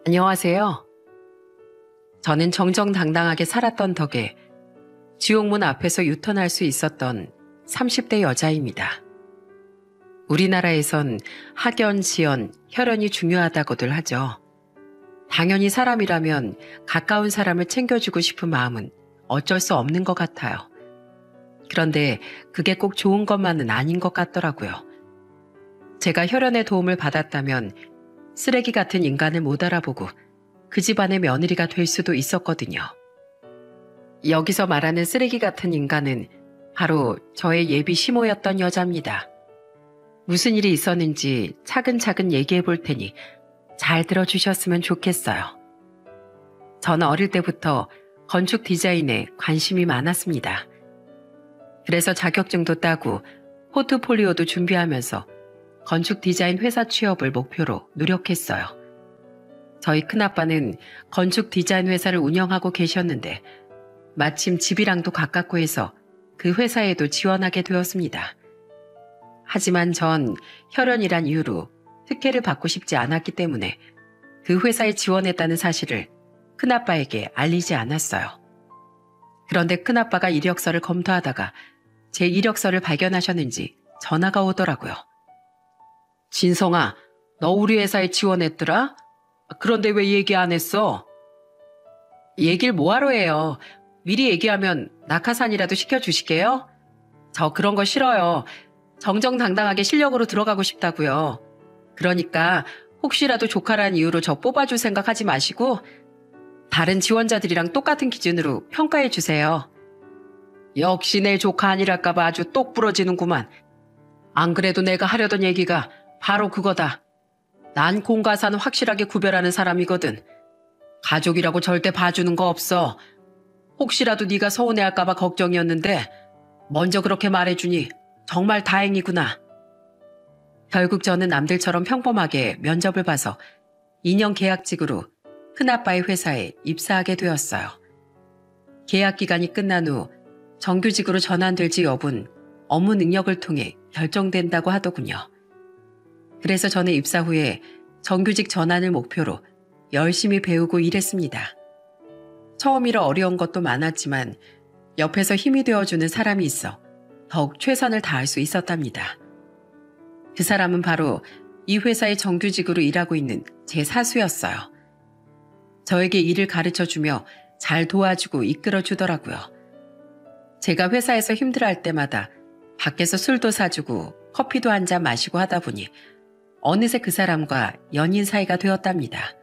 안녕하세요. 저는 정정당당하게 살았던 덕에 지옥문 앞에서 유턴할 수 있었던 30대 여자입니다. 우리나라에선 학연, 지연, 혈연이 중요하다고들 하죠. 당연히 사람이라면 가까운 사람을 챙겨주고 싶은 마음은 어쩔 수 없는 것 같아요. 그런데 그게 꼭 좋은 것만은 아닌 것 같더라고요. 제가 혈연의 도움을 받았다면 쓰레기 같은 인간을 못 알아보고 그 집안의 며느리가 될 수도 있었거든요. 여기서 말하는 쓰레기 같은 인간은 바로 저의 예비 시모였던 여자입니다. 무슨 일이 있었는지 차근차근 얘기해 볼 테니 잘 들어주셨으면 좋겠어요. 저는 어릴 때부터 건축 디자인에 관심이 많았습니다. 그래서 자격증도 따고 포트폴리오도 준비하면서 건축 디자인 회사 취업을 목표로 노력했어요. 저희 큰아빠는 건축 디자인 회사를 운영하고 계셨는데 마침 집이랑도 가깝고 해서 그 회사에도 지원하게 되었습니다. 하지만 전 혈연이란 이유로 특혜를 받고 싶지 않았기 때문에 그 회사에 지원했다는 사실을 큰아빠에게 알리지 않았어요. 그런데 큰아빠가 이력서를 검토하다가 제 이력서를 발견하셨는지 전화가 오더라고요. 진성아, 너 우리 회사에 지원했더라? 그런데 왜 얘기 안 했어? 얘기를 뭐하러 해요? 미리 얘기하면 낙하산이라도 시켜주시게요? 저 그런 거 싫어요. 정정당당하게 실력으로 들어가고 싶다고요. 그러니까 혹시라도 조카란 이유로 저 뽑아줄 생각하지 마시고 다른 지원자들이랑 똑같은 기준으로 평가해 주세요. 역시 내 조카 아니랄까봐 아주 똑 부러지는구만. 안 그래도 내가 하려던 얘기가 바로 그거다. 난 공과사는 확실하게 구별하는 사람이거든. 가족이라고 절대 봐주는 거 없어. 혹시라도 네가 서운해할까봐 걱정이었는데 먼저 그렇게 말해주니 정말 다행이구나. 결국 저는 남들처럼 평범하게 면접을 봐서 2년 계약직으로 큰아빠의 회사에 입사하게 되었어요. 계약 기간이 끝난 후 정규직으로 전환될지 여부는 업무 능력을 통해 결정된다고 하더군요. 그래서 저는 입사 후에 정규직 전환을 목표로 열심히 배우고 일했습니다. 처음이라 어려운 것도 많았지만 옆에서 힘이 되어주는 사람이 있어 더욱 최선을 다할 수 있었답니다. 그 사람은 바로 이 회사의 정규직으로 일하고 있는 제 사수였어요. 저에게 일을 가르쳐주며 잘 도와주고 이끌어주더라고요. 제가 회사에서 힘들어할 때마다 밖에서 술도 사주고 커피도 한 잔 마시고 하다 보니 어느새 그 사람과 연인 사이가 되었답니다.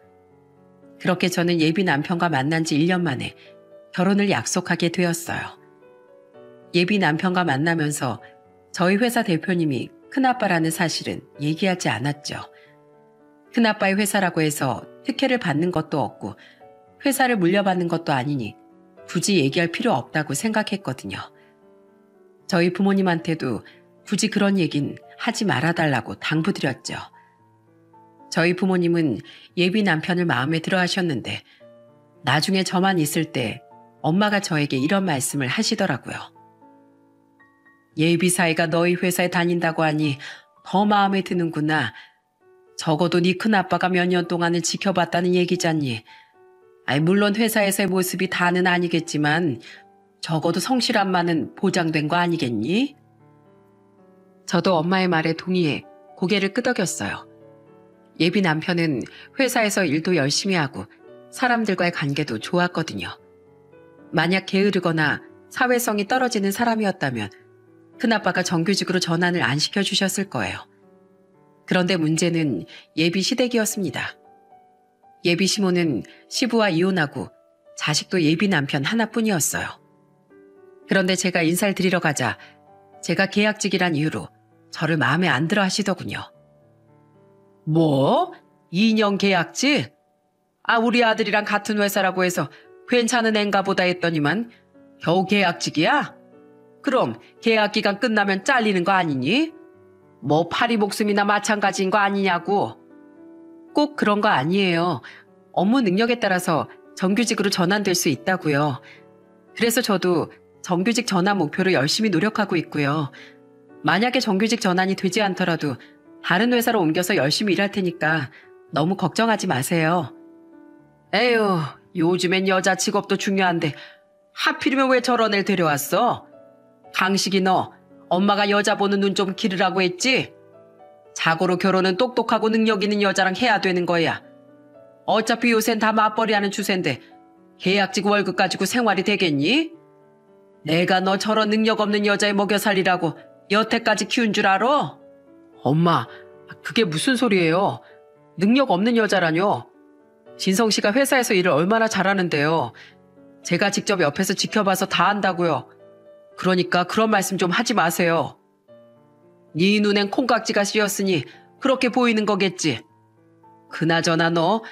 그렇게 저는 예비 남편과 만난 지 1년 만에 결혼을 약속하게 되었어요. 예비 남편과 만나면서 저희 회사 대표님이 큰아빠라는 사실은 얘기하지 않았죠. 큰아빠의 회사라고 해서 특혜를 받는 것도 없고 회사를 물려받는 것도 아니니 굳이 얘기할 필요 없다고 생각했거든요. 저희 부모님한테도 굳이 그런 얘긴 하지 말아달라고 당부드렸죠. 저희 부모님은 예비 남편을 마음에 들어 하셨는데 나중에 저만 있을 때 엄마가 저에게 이런 말씀을 하시더라고요. 예비 사이가 너희 회사에 다닌다고 하니 더 마음에 드는구나. 적어도 네 큰아빠가 몇 년 동안을 지켜봤다는 얘기잖니. 물론 회사에서의 모습이 다는 아니겠지만 적어도 성실함만은 보장된 거 아니겠니? 저도 엄마의 말에 동의해 고개를 끄덕였어요. 예비 남편은 회사에서 일도 열심히 하고 사람들과의 관계도 좋았거든요. 만약 게으르거나 사회성이 떨어지는 사람이었다면 큰아빠가 정규직으로 전환을 안 시켜주셨을 거예요. 그런데 문제는 예비 시댁이었습니다. 예비 시모는 시부와 이혼하고 자식도 예비 남편 하나뿐이었어요. 그런데 제가 인사를 드리러 가자 제가 계약직이란 이유로 저를 마음에 안 들어 하시더군요. 뭐? 2년 계약직? 우리 아들이랑 같은 회사라고 해서 괜찮은 앤가 보다 했더니만 겨우 계약직이야? 그럼 계약 기간 끝나면 잘리는 거 아니니? 뭐 파리 목숨이나 마찬가지인 거 아니냐고. 꼭 그런 거 아니에요. 업무 능력에 따라서 정규직으로 전환될 수 있다고요. 그래서 저도 정규직 전환 목표로 열심히 노력하고 있고요. 만약에 정규직 전환이 되지 않더라도 다른 회사로 옮겨서 열심히 일할 테니까 너무 걱정하지 마세요. 에휴, 요즘엔 여자 직업도 중요한데 하필이면 왜 저런 애를 데려왔어? 강식이 너 엄마가 여자 보는 눈 좀 기르라고 했지? 자고로 결혼은 똑똑하고 능력 있는 여자랑 해야 되는 거야. 어차피 요샌 다 맞벌이하는 추세인데 계약직 월급 가지고 생활이 되겠니? 내가 너 저런 능력 없는 여자에 먹여 살리라고 여태까지 키운 줄 알아? 엄마, 그게 무슨 소리예요? 능력 없는 여자라뇨? 진성 씨가 회사에서 일을 얼마나 잘하는데요. 제가 직접 옆에서 지켜봐서 다 안다고요. 그러니까 그런 말씀 좀 하지 마세요. 네 눈엔 콩깍지가 씌었으니 그렇게 보이는 거겠지. 그나저나 너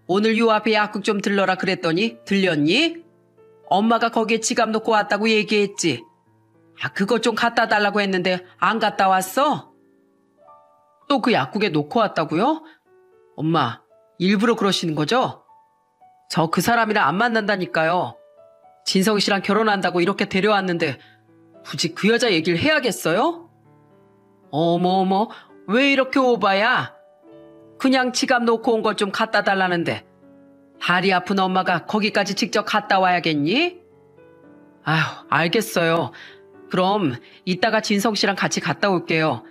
오늘 요 앞에 약국 좀 들러라 그랬더니 들렸니? 엄마가 거기에 지갑 놓고 왔다고 얘기했지. 그것 좀 갖다 달라고 했는데 안 갔다 왔어? 또 그 약국에 놓고 왔다고요? 엄마, 일부러 그러시는 거죠? 저 그 사람이랑 안 만난다니까요. 진성 씨랑 결혼한다고 이렇게 데려왔는데 굳이 그 여자 얘기를 해야겠어요? 어머, 왜 이렇게 오바야? 그냥 지갑 놓고 온 것 좀 갖다 달라는데 다리 아픈 엄마가 거기까지 직접 갔다 와야겠니? 아휴, 알겠어요. 그럼 이따가 진성 씨랑 같이 갔다 올게요.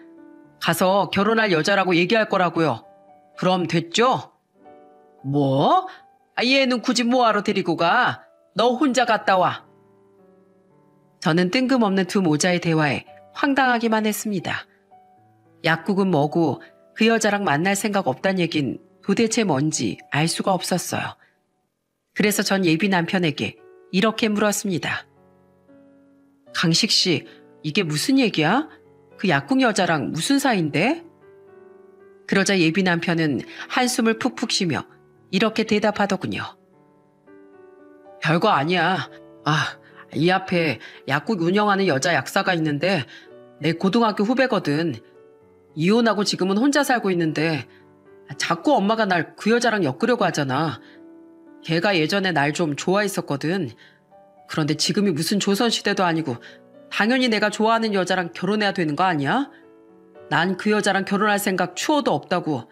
가서 결혼할 여자라고 얘기할 거라고요. 그럼 됐죠? 뭐? 얘는 굳이 뭐하러 데리고 가? 너 혼자 갔다 와. 저는 뜬금없는 두 모자의 대화에 황당하기만 했습니다. 약국은 뭐고 그 여자랑 만날 생각 없단 얘긴 도대체 뭔지 알 수가 없었어요. 그래서 전 예비 남편에게 이렇게 물었습니다. 강식 씨, 이게 무슨 얘기야? 그 약국 여자랑 무슨 사이인데? 그러자 예비 남편은 한숨을 푹푹 쉬며 이렇게 대답하더군요. 별거 아니야. 이 앞에 약국 운영하는 여자 약사가 있는데 내 고등학교 후배거든. 이혼하고 지금은 혼자 살고 있는데 자꾸 엄마가 날 그 여자랑 엮으려고 하잖아. 걔가 예전에 날 좀 좋아했었거든. 그런데 지금이 무슨 조선시대도 아니고 당연히 내가 좋아하는 여자랑 결혼해야 되는 거 아니야? 난 그 여자랑 결혼할 생각 추호도 없다고.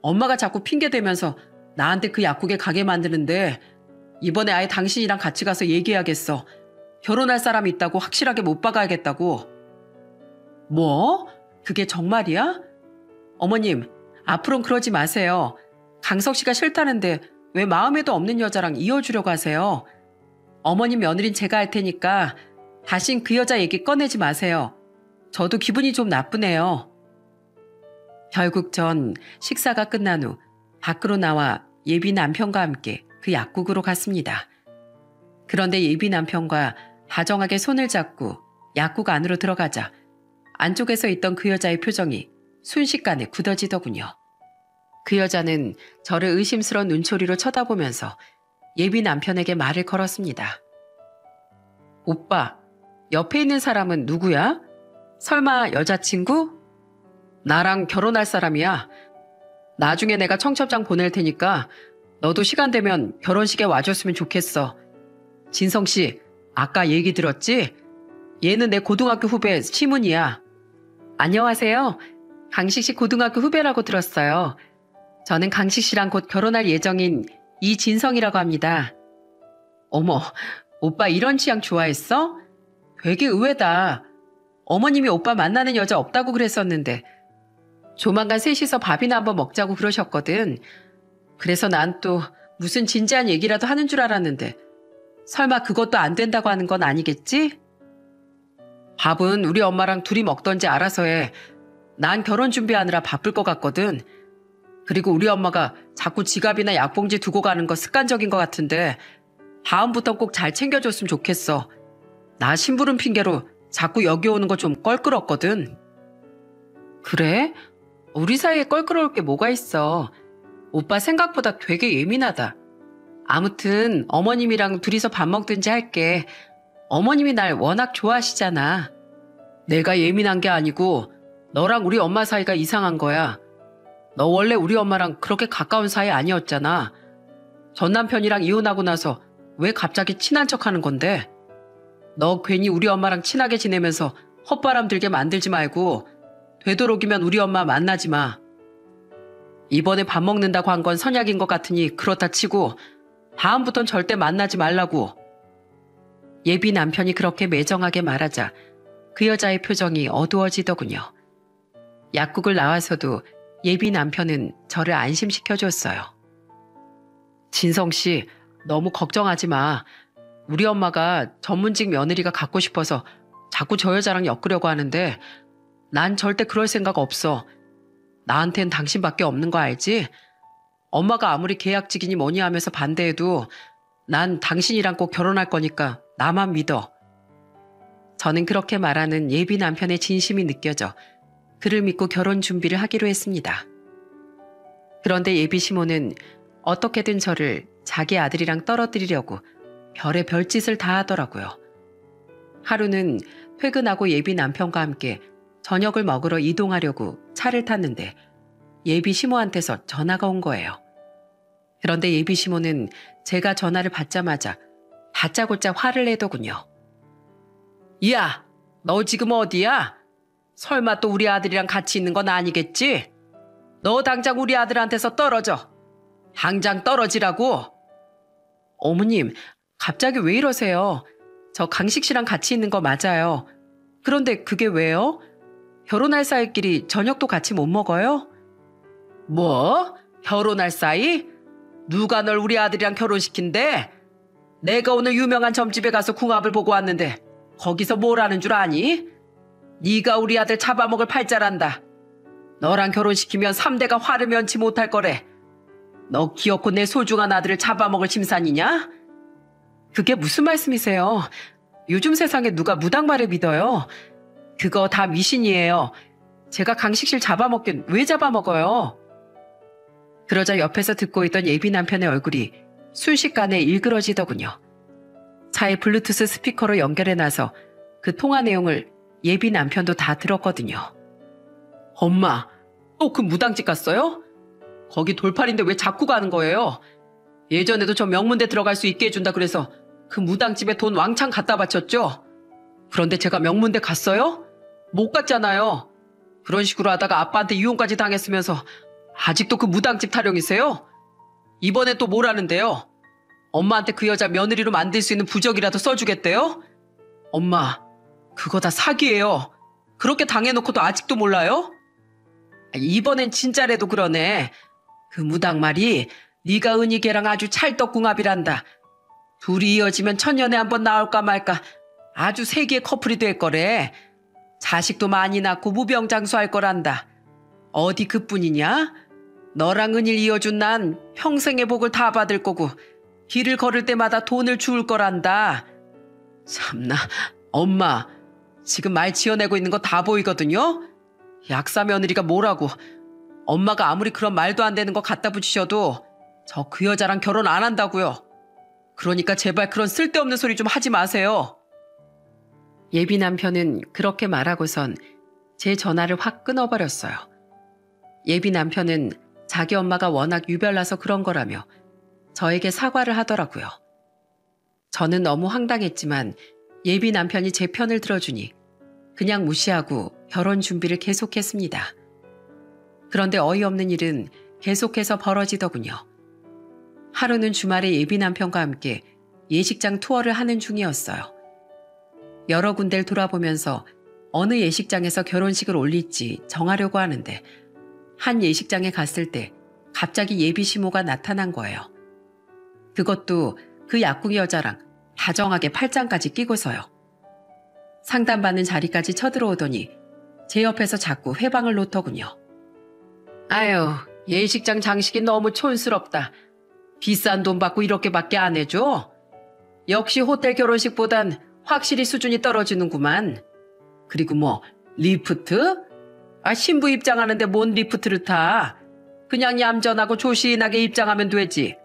엄마가 자꾸 핑계대면서 나한테 그 약국에 가게 만드는데 이번에 아예 당신이랑 같이 가서 얘기해야겠어. 결혼할 사람이 있다고 확실하게 못 박아야겠다고. 뭐? 그게 정말이야? 어머님, 앞으로는 그러지 마세요. 강석 씨가 싫다는데 왜 마음에도 없는 여자랑 이어주려고 하세요? 어머님 며느린 제가 할 테니까 다신 그 여자 얘기 꺼내지 마세요. 저도 기분이 좀 나쁘네요. 결국 전 식사가 끝난 후 밖으로 나와 예비 남편과 함께 그 약국으로 갔습니다. 그런데 예비 남편과 다정하게 손을 잡고 약국 안으로 들어가자 안쪽에서 있던 그 여자의 표정이 순식간에 굳어지더군요. 그 여자는 저를 의심스러운 눈초리로 쳐다보면서 예비 남편에게 말을 걸었습니다. 오빠, 옆에 있는 사람은 누구야? 설마 여자친구? 나랑 결혼할 사람이야. 나중에 내가 청첩장 보낼 테니까 너도 시간 되면 결혼식에 와줬으면 좋겠어. 진성 씨, 아까 얘기 들었지? 얘는 내 고등학교 후배 시문이야. 안녕하세요. 강식 씨 고등학교 후배라고 들었어요. 저는 강식 씨랑 곧 결혼할 예정인 이진성이라고 합니다. 어머, 오빠 이런 취향 좋아했어? 되게 의외다. 어머님이 오빠 만나는 여자 없다고 그랬었는데 조만간 셋이서 밥이나 한번 먹자고 그러셨거든. 그래서 난 또 무슨 진지한 얘기라도 하는 줄 알았는데 설마 그것도 안 된다고 하는 건 아니겠지? 밥은 우리 엄마랑 둘이 먹던지 알아서 해. 난 결혼 준비하느라 바쁠 것 같거든. 그리고 우리 엄마가 자꾸 지갑이나 약봉지 두고 가는 거 습관적인 것 같은데 다음부턴 꼭 잘 챙겨줬으면 좋겠어. 나 심부름 핑계로 자꾸 여기 오는 거 좀 껄끄럽거든. 그래? 우리 사이에 껄끄러울 게 뭐가 있어. 오빠 생각보다 되게 예민하다. 아무튼 어머님이랑 둘이서 밥 먹든지 할게. 어머님이 날 워낙 좋아하시잖아. 내가 예민한 게 아니고 너랑 우리 엄마 사이가 이상한 거야. 너 원래 우리 엄마랑 그렇게 가까운 사이 아니었잖아. 전 남편이랑 이혼하고 나서 왜 갑자기 친한 척하는 건데? 너 괜히 우리 엄마랑 친하게 지내면서 헛바람 들게 만들지 말고 되도록이면 우리 엄마 만나지 마. 이번에 밥 먹는다고 한 건 선약인 것 같으니 그렇다 치고 다음부턴 절대 만나지 말라고. 예비 남편이 그렇게 매정하게 말하자 그 여자의 표정이 어두워지더군요. 약국을 나와서도 예비 남편은 저를 안심시켜줬어요. 진성 씨, 너무 걱정하지 마. 우리 엄마가 전문직 며느리가 갖고 싶어서 자꾸 저 여자랑 엮으려고 하는데 난 절대 그럴 생각 없어. 나한텐 당신밖에 없는 거 알지? 엄마가 아무리 계약직이니 뭐니 하면서 반대해도 난 당신이랑 꼭 결혼할 거니까 나만 믿어. 저는 그렇게 말하는 예비 남편의 진심이 느껴져 그를 믿고 결혼 준비를 하기로 했습니다. 그런데 예비 시모는 어떻게든 저를 자기 아들이랑 떨어뜨리려고 별의 별짓을 다 하더라고요. 하루는 퇴근하고 예비 남편과 함께 저녁을 먹으러 이동하려고 차를 탔는데 예비 시모한테서 전화가 온 거예요. 그런데 예비 시모는 제가 전화를 받자마자 다짜고짜 화를 내더군요. 야, 너 지금 어디야? 설마 또 우리 아들이랑 같이 있는 건 아니겠지? 너 당장 우리 아들한테서 떨어져. 당장 떨어지라고. 어머님, 갑자기 왜 이러세요? 저 강식 씨랑 같이 있는 거 맞아요. 그런데 그게 왜요? 결혼할 사이끼리 저녁도 같이 못 먹어요? 뭐? 결혼할 사이? 누가 널 우리 아들이랑 결혼시킨대? 내가 오늘 유명한 점집에 가서 궁합을 보고 왔는데 거기서 뭘 하는 줄 아니? 네가 우리 아들 잡아먹을 팔자란다. 너랑 결혼시키면 3대가 화를 면치 못할 거래. 너 귀엽고 내 소중한 아들을 잡아먹을 심산이냐? 그게 무슨 말씀이세요? 요즘 세상에 누가 무당말을 믿어요? 그거 다 미신이에요. 제가 강식실 잡아먹긴 왜 잡아먹어요? 그러자 옆에서 듣고 있던 예비 남편의 얼굴이 순식간에 일그러지더군요. 차에 블루투스 스피커로 연결해놔서 그 통화 내용을 예비 남편도 다 들었거든요. 엄마, 또 그 무당집 갔어요? 거기 돌팔인데 왜 자꾸 가는 거예요? 예전에도 저 명문대 들어갈 수 있게 해준다 그래서 그 무당집에 돈 왕창 갖다 바쳤죠? 그런데 제가 명문대 갔어요? 못 갔잖아요. 그런 식으로 하다가 아빠한테 이혼까지 당했으면서 아직도 그 무당집 타령이세요? 이번엔 또 뭘 하는데요? 엄마한테 그 여자 며느리로 만들 수 있는 부적이라도 써주겠대요? 엄마, 그거 다 사기예요. 그렇게 당해놓고도 아직도 몰라요? 이번엔 진짜래도 그러네. 그 무당 말이 네가 은희계랑 아주 찰떡궁합이란다. 둘이 이어지면 천년에 한 번 나올까 말까 아주 세기의 커플이 될 거래. 자식도 많이 낳고 무병장수할 거란다. 어디 그뿐이냐? 너랑 은희를 이어준 난 평생의 복을 다 받을 거고 길을 걸을 때마다 돈을 주울 거란다. 참나, 엄마, 지금 말 지어내고 있는 거 다 보이거든요? 약사 며느리가 뭐라고. 엄마가 아무리 그런 말도 안 되는 거 갖다 붙이셔도 저 그 여자랑 결혼 안 한다고요. 그러니까 제발 그런 쓸데없는 소리 좀 하지 마세요. 예비 남편은 그렇게 말하고선 제 전화를 확 끊어버렸어요. 예비 남편은 자기 엄마가 워낙 유별나서 그런 거라며 저에게 사과를 하더라고요. 저는 너무 황당했지만 예비 남편이 제 편을 들어주니 그냥 무시하고 결혼 준비를 계속했습니다. 그런데 어이없는 일은 계속해서 벌어지더군요. 하루는 주말에 예비 남편과 함께 예식장 투어를 하는 중이었어요. 여러 군데를 돌아보면서 어느 예식장에서 결혼식을 올릴지 정하려고 하는데 한 예식장에 갔을 때 갑자기 예비 시모가 나타난 거예요. 그것도 그 약국 여자랑 다정하게 팔짱까지 끼고서요. 상담받는 자리까지 쳐들어오더니 제 옆에서 자꾸 회방을 놓더군요. 아유, 예식장 장식이 너무 촌스럽다. 비싼 돈 받고 이렇게밖에 안 해줘? 역시 호텔 결혼식보단 확실히 수준이 떨어지는구만. 그리고 뭐 리프트? 신부 입장하는데 뭔 리프트를 타? 그냥 얌전하고 조신하게 입장하면 되지.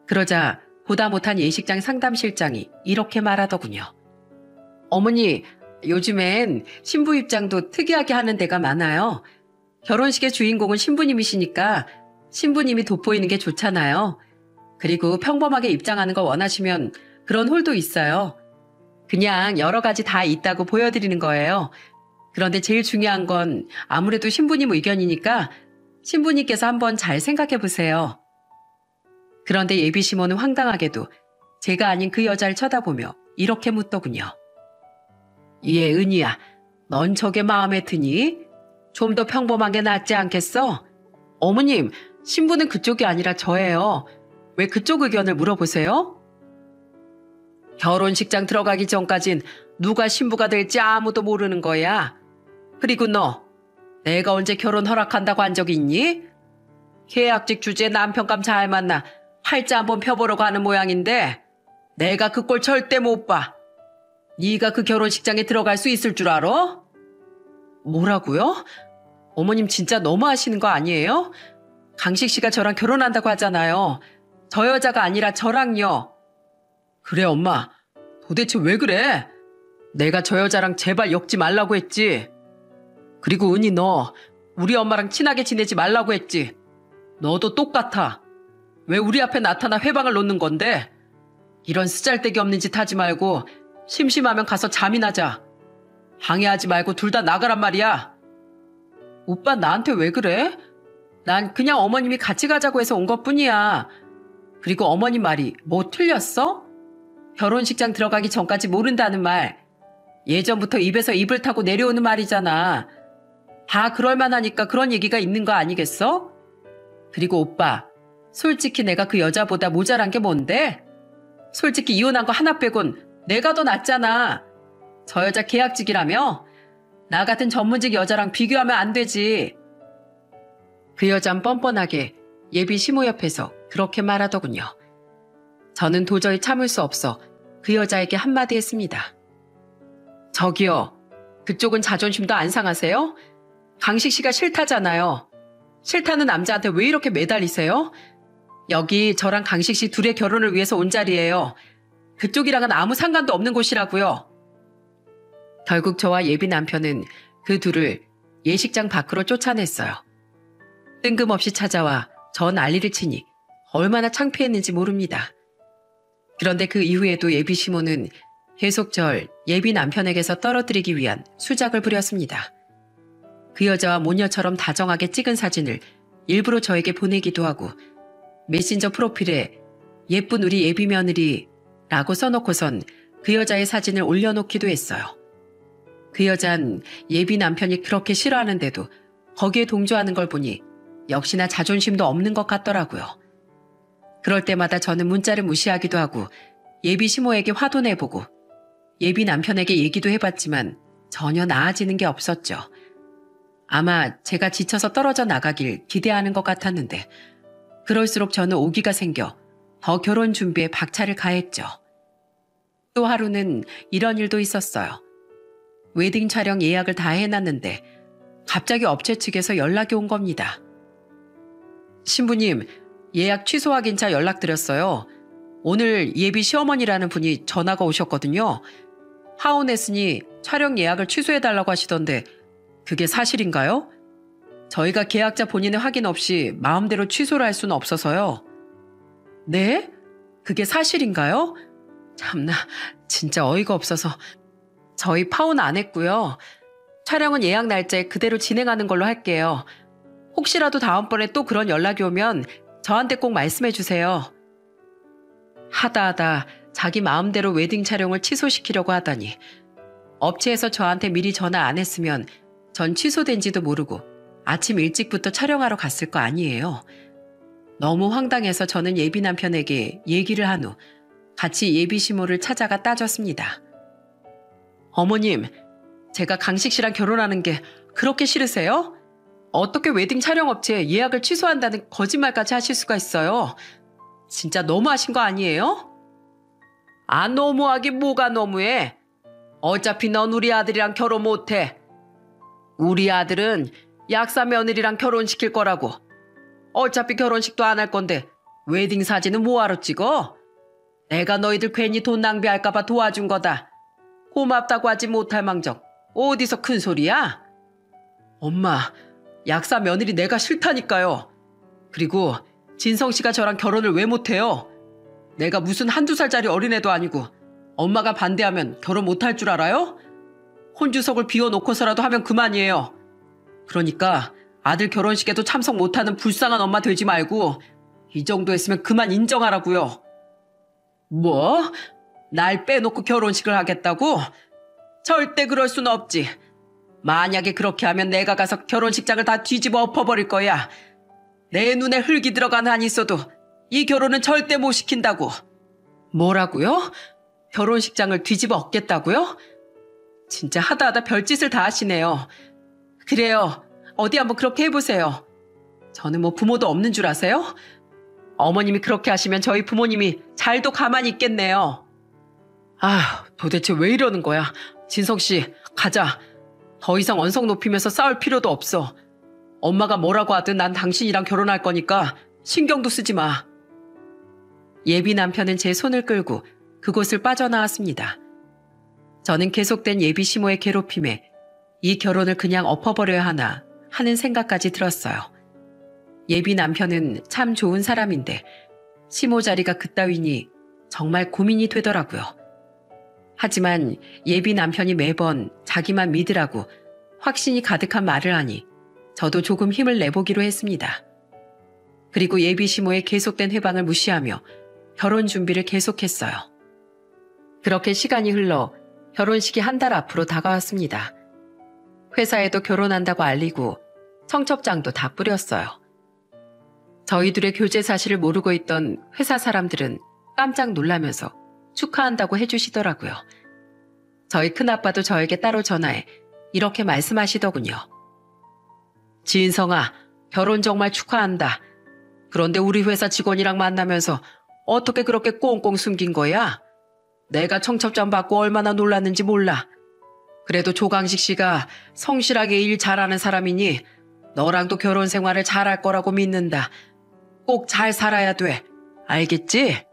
그러자 보다 못한 예식장 상담실장이 이렇게 말하더군요. 어머니, 요즘엔 신부 입장도 특이하게 하는 데가 많아요. 결혼식의 주인공은 신부님이시니까 신부님이 돋보이는 게 좋잖아요. 그리고 평범하게 입장하는 거 원하시면 그런 홀도 있어요. 그냥 여러 가지 다 있다고 보여드리는 거예요. 그런데 제일 중요한 건 아무래도 신부님 의견이니까 신부님께서 한번 잘 생각해 보세요. 그런데 예비 시모는 황당하게도 제가 아닌 그 여자를 쳐다보며 이렇게 묻더군요. 예, 은희야, 넌 저게 마음에 드니? 좀 더 평범한 게 낫지 않겠어? 어머님, 신부는 그쪽이 아니라 저예요. 왜 그쪽 의견을 물어보세요? 결혼식장 들어가기 전까진 누가 신부가 될지 아무도 모르는 거야. 그리고 너, 내가 언제 결혼 허락한다고 한 적이 있니? 계약직 주제에 남편감 잘 만나 팔자 한번 펴보려고 하는 모양인데 내가 그 꼴 절대 못 봐. 네가 그 결혼식장에 들어갈 수 있을 줄 알아? 뭐라고요? 어머님 진짜 너무하시는 거 아니에요? 강식 씨가 저랑 결혼한다고 하잖아요. 저 여자가 아니라 저랑요. 그래 엄마, 도대체 왜 그래? 내가 저 여자랑 제발 엮지 말라고 했지. 그리고 은희 너 우리 엄마랑 친하게 지내지 말라고 했지. 너도 똑같아. 왜 우리 앞에 나타나 회방을 놓는 건데? 이런 쓰잘데기 없는 짓 하지 말고 심심하면 가서 잠이나 자. 방해하지 말고 둘 다 나가란 말이야. 오빠 나한테 왜 그래? 난 그냥 어머님이 같이 가자고 해서 온 것뿐이야. 그리고 어머님 말이 뭐 틀렸어? 결혼식장 들어가기 전까지 모른다는 말. 예전부터 입에서 입을 타고 내려오는 말이잖아. 다 그럴만하니까 그런 얘기가 있는 거 아니겠어? 그리고 오빠, 솔직히 내가 그 여자보다 모자란 게 뭔데? 솔직히 이혼한 거 하나 빼곤 내가 더 낫잖아. 저 여자 계약직이라며? 나 같은 전문직 여자랑 비교하면 안 되지. 그 여잔 뻔뻔하게 예비 시모 옆에서 그렇게 말하더군요. 저는 도저히 참을 수 없어 그 여자에게 한마디 했습니다. 저기요, 그쪽은 자존심도 안 상하세요? 강식 씨가 싫다잖아요. 싫다는 남자한테 왜 이렇게 매달리세요? 여기 저랑 강식 씨 둘의 결혼을 위해서 온 자리예요. 그쪽이랑은 아무 상관도 없는 곳이라고요. 결국 저와 예비 남편은 그 둘을 예식장 밖으로 쫓아냈어요. 뜬금없이 찾아와 저 난리를 치니 얼마나 창피했는지 모릅니다. 그런데 그 이후에도 예비 시모는 계속 절 예비 남편에게서 떨어뜨리기 위한 수작을 부렸습니다. 그 여자와 모녀처럼 다정하게 찍은 사진을 일부러 저에게 보내기도 하고 메신저 프로필에 예쁜 우리 예비 며느리라고 써놓고선 그 여자의 사진을 올려놓기도 했어요. 그 여잔 예비 남편이 그렇게 싫어하는데도 거기에 동조하는 걸 보니 역시나 자존심도 없는 것 같더라고요. 그럴 때마다 저는 문자를 무시하기도 하고 예비 시모에게 화도 내보고 예비 남편에게 얘기도 해봤지만 전혀 나아지는 게 없었죠. 아마 제가 지쳐서 떨어져 나가길 기대하는 것 같았는데 그럴수록 저는 오기가 생겨 더 결혼 준비에 박차를 가했죠. 또 하루는 이런 일도 있었어요. 웨딩 촬영 예약을 다 해놨는데 갑자기 업체 측에서 연락이 온 겁니다. 신부님, 예약 취소 확인차 연락드렸어요. 오늘 예비 시어머니라는 분이 전화가 오셨거든요. 하원했으니 촬영 예약을 취소해달라고 하시던데 그게 사실인가요? 저희가 계약자 본인의 확인 없이 마음대로 취소를 할 수는 없어서요. 네? 그게 사실인가요? 참나, 진짜 어이가 없어서 저희 파혼 안 했고요. 촬영은 예약 날짜에 그대로 진행하는 걸로 할게요. 혹시라도 다음번에 또 그런 연락이 오면 저한테 꼭 말씀해 주세요. 하다 자기 마음대로 웨딩 촬영을 취소시키려고 하다니 업체에서 저한테 미리 전화 안 했으면 전 취소된지도 모르고 아침 일찍부터 촬영하러 갔을 거 아니에요. 너무 황당해서 저는 예비 남편에게 얘기를 한 후 같이 예비 시모를 찾아가 따졌습니다. 어머님, 제가 강식 씨랑 결혼하는 게 그렇게 싫으세요? 어떻게 웨딩 촬영업체에 예약을 취소한다는 거짓말까지 하실 수가 있어요? 진짜 너무하신 거 아니에요? 안 너무하긴 뭐가 너무해. 어차피 넌 우리 아들이랑 결혼 못해. 우리 아들은 약사 며느리랑 결혼시킬 거라고. 어차피 결혼식도 안 할 건데 웨딩 사진은 뭐하러 찍어? 내가 너희들 괜히 돈 낭비할까 봐 도와준 거다. 고맙다고 하지 못할 망정 어디서 큰 소리야? 엄마, 약사 며느리 내가 싫다니까요. 그리고 진성 씨가 저랑 결혼을 왜 못해요? 내가 무슨 한두 살짜리 어린애도 아니고 엄마가 반대하면 결혼 못할 줄 알아요? 혼주석을 비워놓고서라도 하면 그만이에요. 그러니까 아들 결혼식에도 참석 못하는 불쌍한 엄마 되지 말고 이 정도 했으면 그만 인정하라고요. 뭐? 날 빼놓고 결혼식을 하겠다고? 절대 그럴 순 없지. 만약에 그렇게 하면 내가 가서 결혼식장을 다 뒤집어 엎어버릴 거야. 내 눈에 흙이 들어간 한이 있어도 이 결혼은 절대 못 시킨다고. 뭐라고요? 결혼식장을 뒤집어 엎겠다고요? 진짜 하다 별짓을 다 하시네요. 그래요. 어디 한번 그렇게 해보세요. 저는 뭐 부모도 없는 줄 아세요? 어머님이 그렇게 하시면 저희 부모님이 잘도 가만히 있겠네요. 아, 도대체 왜 이러는 거야? 진성씨, 가자. 더 이상 언성 높이면서 싸울 필요도 없어. 엄마가 뭐라고 하든 난 당신이랑 결혼할 거니까 신경도 쓰지 마. 예비 남편은 제 손을 끌고 그곳을 빠져나왔습니다. 저는 계속된 예비 시모의 괴롭힘에 이 결혼을 그냥 엎어버려야 하나 하는 생각까지 들었어요. 예비 남편은 참 좋은 사람인데 시모 자리가 그따위니 정말 고민이 되더라고요. 하지만 예비 남편이 매번 자기만 믿으라고 확신이 가득한 말을 하니 저도 조금 힘을 내보기로 했습니다. 그리고 예비 시모의 계속된 회방을 무시하며 결혼 준비를 계속했어요. 그렇게 시간이 흘러 결혼식이 한 달 앞으로 다가왔습니다. 회사에도 결혼한다고 알리고 청첩장도 다 뿌렸어요. 저희 둘의 교제 사실을 모르고 있던 회사 사람들은 깜짝 놀라면서 축하한다고 해주시더라고요. 저희 큰아빠도 저에게 따로 전화해 이렇게 말씀하시더군요. 진성아, 결혼 정말 축하한다. 그런데 우리 회사 직원이랑 만나면서 어떻게 그렇게 꽁꽁 숨긴 거야? 내가 청첩장 받고 얼마나 놀랐는지 몰라. 그래도 조강식 씨가 성실하게 일 잘하는 사람이니 너랑도 결혼 생활을 잘할 거라고 믿는다. 꼭 잘 살아야 돼. 알겠지?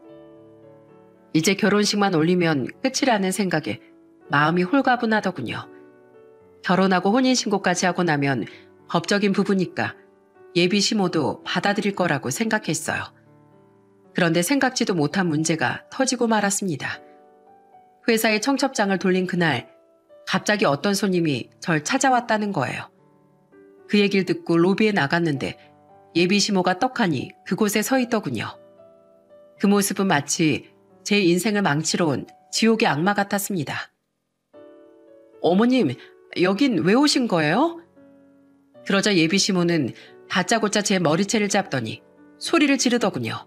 이제 결혼식만 올리면 끝이라는 생각에 마음이 홀가분하더군요. 결혼하고 혼인신고까지 하고 나면 법적인 부부니까 예비 시모도 받아들일 거라고 생각했어요. 그런데 생각지도 못한 문제가 터지고 말았습니다. 회사에 청첩장을 돌린 그날 갑자기 어떤 손님이 절 찾아왔다는 거예요. 그 얘기를 듣고 로비에 나갔는데 예비 시모가 떡하니 그곳에 서 있더군요. 그 모습은 마치 제 인생을 망치러 온 지옥의 악마 같았습니다. 어머님, 여긴 왜 오신 거예요? 그러자 예비 시모는 다짜고짜 제 머리채를 잡더니 소리를 지르더군요.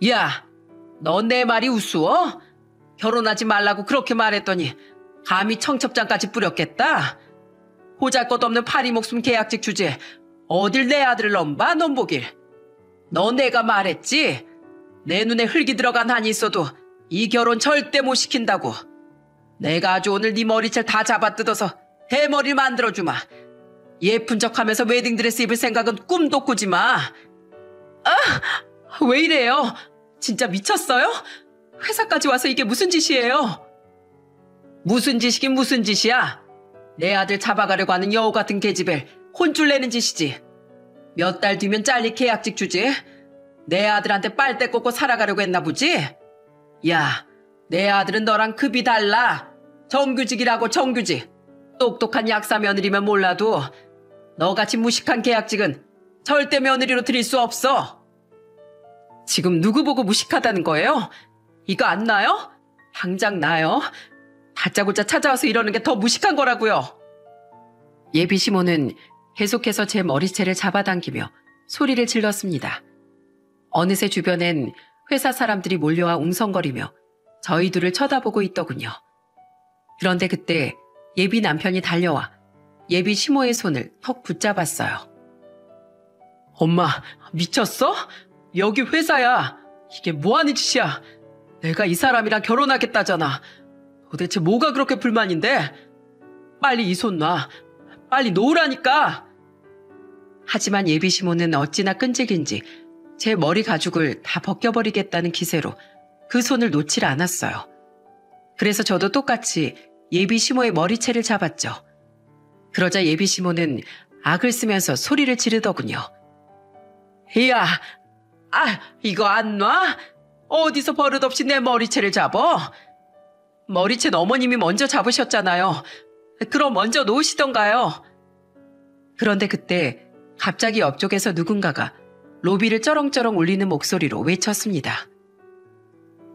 야, 너 내 말이 우스워? 결혼하지 말라고 그렇게 말했더니 감히 청첩장까지 뿌렸겠다? 보잘것없는 파리 목숨 계약직 주제에 어딜 내 아들을 넘봐 넘보길. 너 내가 말했지? 내 눈에 흙이 들어간 한이 있어도 이 결혼 절대 못 시킨다고. 내가 아주 오늘 네 머리채 다 잡아뜯어서 대머리를 만들어주마. 예쁜 척하면서 웨딩드레스 입을 생각은 꿈도 꾸지 마. 아, 왜 이래요? 진짜 미쳤어요? 회사까지 와서 이게 무슨 짓이에요? 무슨 짓이긴 무슨 짓이야? 내 아들 잡아가려고 하는 여우 같은 계집애 혼쭐 내는 짓이지. 몇 달 뒤면 잘릴 계약직 주지. 내 아들한테 빨대 꽂고 살아가려고 했나 보지? 야, 내 아들은 너랑 급이 달라. 정규직이라고 정규직. 똑똑한 약사 며느리면 몰라도 너같이 무식한 계약직은 절대 며느리로 들일 수 없어. 지금 누구 보고 무식하다는 거예요? 이거 안 나요? 당장 나요. 다짜고짜 찾아와서 이러는 게 더 무식한 거라고요. 예비 시모는 계속해서 제 머리채를 잡아당기며 소리를 질렀습니다. 어느새 주변엔 회사 사람들이 몰려와 웅성거리며 저희 둘을 쳐다보고 있더군요. 그런데 그때 예비 남편이 달려와 예비 시모의 손을 턱 붙잡았어요. 엄마, 미쳤어? 여기 회사야. 이게 뭐하는 짓이야? 내가 이 사람이랑 결혼하겠다잖아. 도대체 뭐가 그렇게 불만인데? 빨리 이 손 놔. 빨리 놓으라니까. 하지만 예비 시모는 어찌나 끈질긴지 제 머리 가죽을 다 벗겨버리겠다는 기세로 그 손을 놓질 않았어요. 그래서 저도 똑같이 예비 시모의 머리채를 잡았죠. 그러자 예비 시모는 악을 쓰면서 소리를 지르더군요. 이야, 이거 안 놔? 어디서 버릇없이 내 머리채를 잡어? 머리채는 어머님이 먼저 잡으셨잖아요. 그럼 먼저 놓으시던가요. 그런데 그때 갑자기 옆쪽에서 누군가가 로비를 쩌렁쩌렁 울리는 목소리로 외쳤습니다.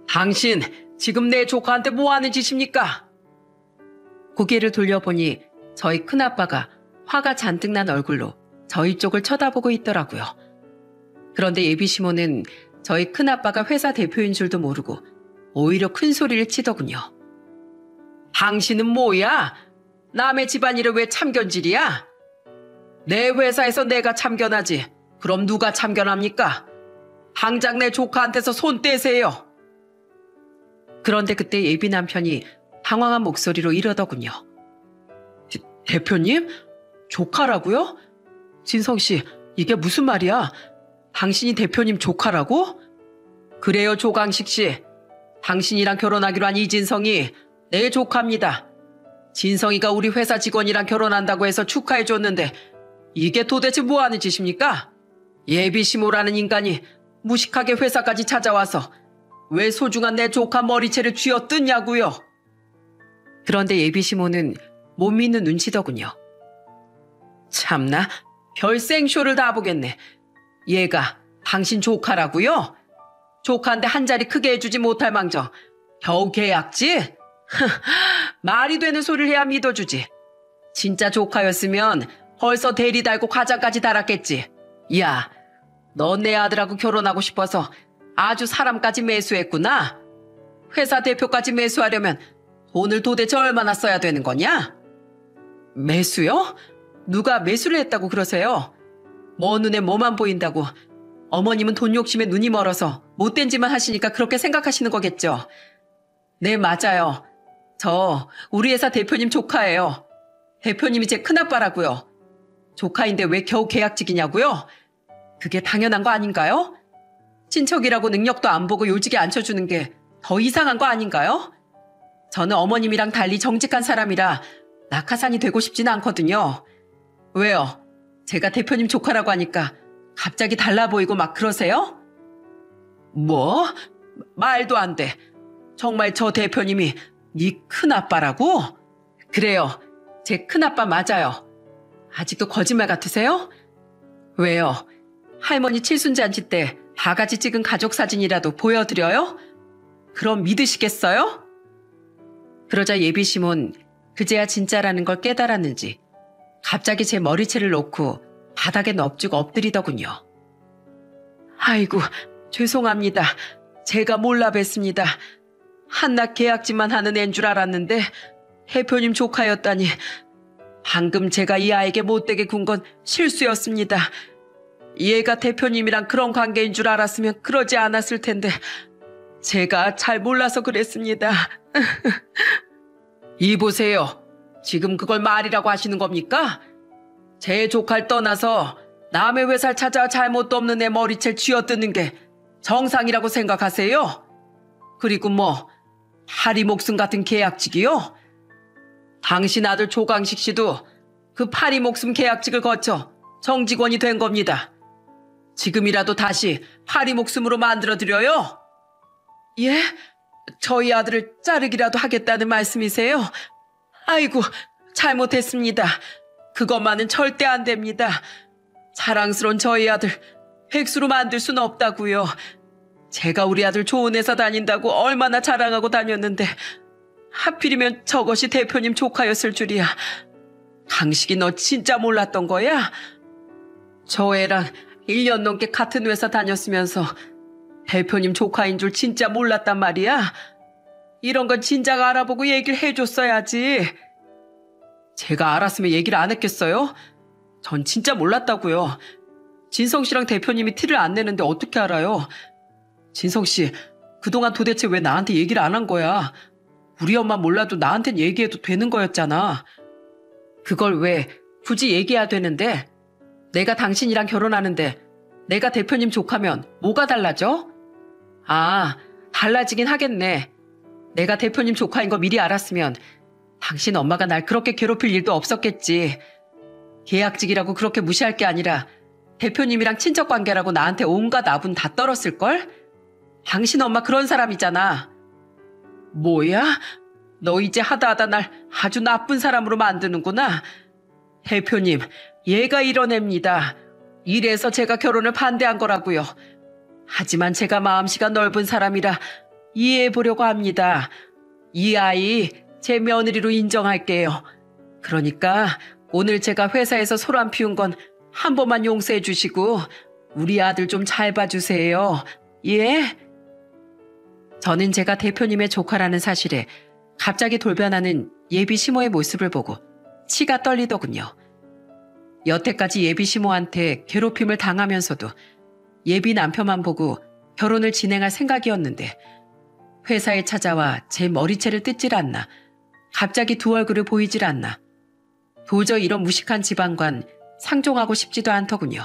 당신 지금 내 조카한테 뭐 하는 짓입니까? 고개를 돌려보니 저희 큰아빠가 화가 잔뜩 난 얼굴로 저희 쪽을 쳐다보고 있더라고요. 그런데 예비시모는 저희 큰아빠가 회사 대표인 줄도 모르고 오히려 큰 소리를 치더군요. 당신은 뭐야? 남의 집안일을 왜 참견질이야? 내 회사에서 내가 참견하지. 그럼 누가 참견합니까? 당장 내 조카한테서 손 떼세요. 그런데 그때 예비 남편이 당황한 목소리로 이러더군요. 대표님? 조카라고요? 진성 씨, 이게 무슨 말이야? 당신이 대표님 조카라고? 그래요, 조강식 씨. 당신이랑 결혼하기로 한 이진성이 내 조카입니다. 진성이가 우리 회사 직원이랑 결혼한다고 해서 축하해줬는데 이게 도대체 뭐 하는 짓입니까? 예비시모라는 인간이 무식하게 회사까지 찾아와서 왜 소중한 내 조카 머리채를 쥐어뜯냐고요? 그런데 예비시모는 못 믿는 눈치더군요. 참나, 별 생쇼를 다 보겠네. 얘가 당신 조카라고요? 조카한테 한 자리 크게 해주지 못할 망정 겨우 계약지? 말이 되는 소리를 해야 믿어주지. 진짜 조카였으면 벌써 대리 달고 과장까지 달았겠지. 야, 넌 내 아들하고 결혼하고 싶어서 아주 사람까지 매수했구나. 회사 대표까지 매수하려면 돈을 도대체 얼마나 써야 되는 거냐? 매수요? 누가 매수를 했다고 그러세요? 먼 눈에 뭐만 보인다고. 어머님은 돈 욕심에 눈이 멀어서 못된 짓만 하시니까 그렇게 생각하시는 거겠죠. 네, 맞아요. 저 우리 회사 대표님 조카예요. 대표님이 제 큰아빠라고요. 조카인데 왜 겨우 계약직이냐고요? 그게 당연한 거 아닌가요? 친척이라고 능력도 안 보고 요직에 앉혀주는 게 더 이상한 거 아닌가요? 저는 어머님이랑 달리 정직한 사람이라 낙하산이 되고 싶지는 않거든요. 왜요? 제가 대표님 조카라고 하니까 갑자기 달라 보이고 막 그러세요? 뭐? 말도 안 돼. 정말 저 대표님이 네 큰아빠라고? 그래요. 제 큰아빠 맞아요. 아직도 거짓말 같으세요? 왜요? 할머니 칠순잔치 때 다 같이 찍은 가족 사진이라도 보여드려요? 그럼 믿으시겠어요? 그러자 예비시몬 그제야 진짜라는 걸 깨달았는지 갑자기 제 머리채를 놓고 바닥에 넙죽 엎드리더군요. 아이고, 죄송합니다. 제가 몰라 뵀습니다. 한낱 계약직만 하는 애인 줄 알았는데 대표님 조카였다니. 방금 제가 이 아이에게 못되게 군 건 실수였습니다. 얘가 대표님이랑 그런 관계인 줄 알았으면 그러지 않았을 텐데 제가 잘 몰라서 그랬습니다. 이보세요. 지금 그걸 말이라고 하시는 겁니까? 제 조카를 떠나서 남의 회사를 찾아 잘못도 없는 애 머리채를 쥐어뜯는 게 정상이라고 생각하세요? 그리고 뭐 파리 목숨 같은 계약직이요? 당신 아들 조강식 씨도 그 파리 목숨 계약직을 거쳐 정직원이 된 겁니다. 지금이라도 다시 파리 목숨으로 만들어드려요? 예? 저희 아들을 자르기라도 하겠다는 말씀이세요? 아이고, 잘못했습니다. 그것만은 절대 안 됩니다. 사랑스러운 저희 아들 백수로 만들 수는 없다고요. 제가 우리 아들 좋은 회사 다닌다고 얼마나 자랑하고 다녔는데 하필이면 저것이 대표님 조카였을 줄이야. 강식이 너 진짜 몰랐던 거야? 저 애랑 1년 넘게 같은 회사 다녔으면서 대표님 조카인 줄 진짜 몰랐단 말이야? 이런 건 진작 알아보고 얘기를 해줬어야지. 제가 알았으면 얘기를 안 했겠어요? 전 진짜 몰랐다고요. 진성 씨랑 대표님이 티를 안 내는데 어떻게 알아요? 진성 씨, 그동안 도대체 왜 나한테 얘기를 안 한 거야? 우리 엄마 몰라도 나한텐 얘기해도 되는 거였잖아. 그걸 왜 굳이 얘기해야 되는데? 내가 당신이랑 결혼하는데 내가 대표님 조카면 뭐가 달라져? 아, 달라지긴 하겠네. 내가 대표님 조카인 거 미리 알았으면 당신 엄마가 날 그렇게 괴롭힐 일도 없었겠지. 계약직이라고 그렇게 무시할 게 아니라 대표님이랑 친척 관계라고 나한테 온갖 아분 다 떨었을걸? 당신 엄마 그런 사람이잖아. 뭐야? 너 이제 하다 날 아주 나쁜 사람으로 만드는구나. 대표님, 얘가 이런 애입니다. 이래서 제가 결혼을 반대한 거라고요. 하지만 제가 마음씨가 넓은 사람이라 이해해 보려고 합니다. 이 아이 제 며느리로 인정할게요. 그러니까 오늘 제가 회사에서 소란 피운 건 한 번만 용서해 주시고 우리 아들 좀 잘 봐주세요. 예? 저는 제가 대표님의 조카라는 사실에 갑자기 돌변하는 예비 시모의 모습을 보고 치가 떨리더군요. 여태까지 예비 시모한테 괴롭힘을 당하면서도 예비 남편만 보고 결혼을 진행할 생각이었는데 회사에 찾아와 제 머리채를 뜯질 않나, 갑자기 두 얼굴을 보이질 않나, 도저히 이런 무식한 지방관 상종하고 싶지도 않더군요.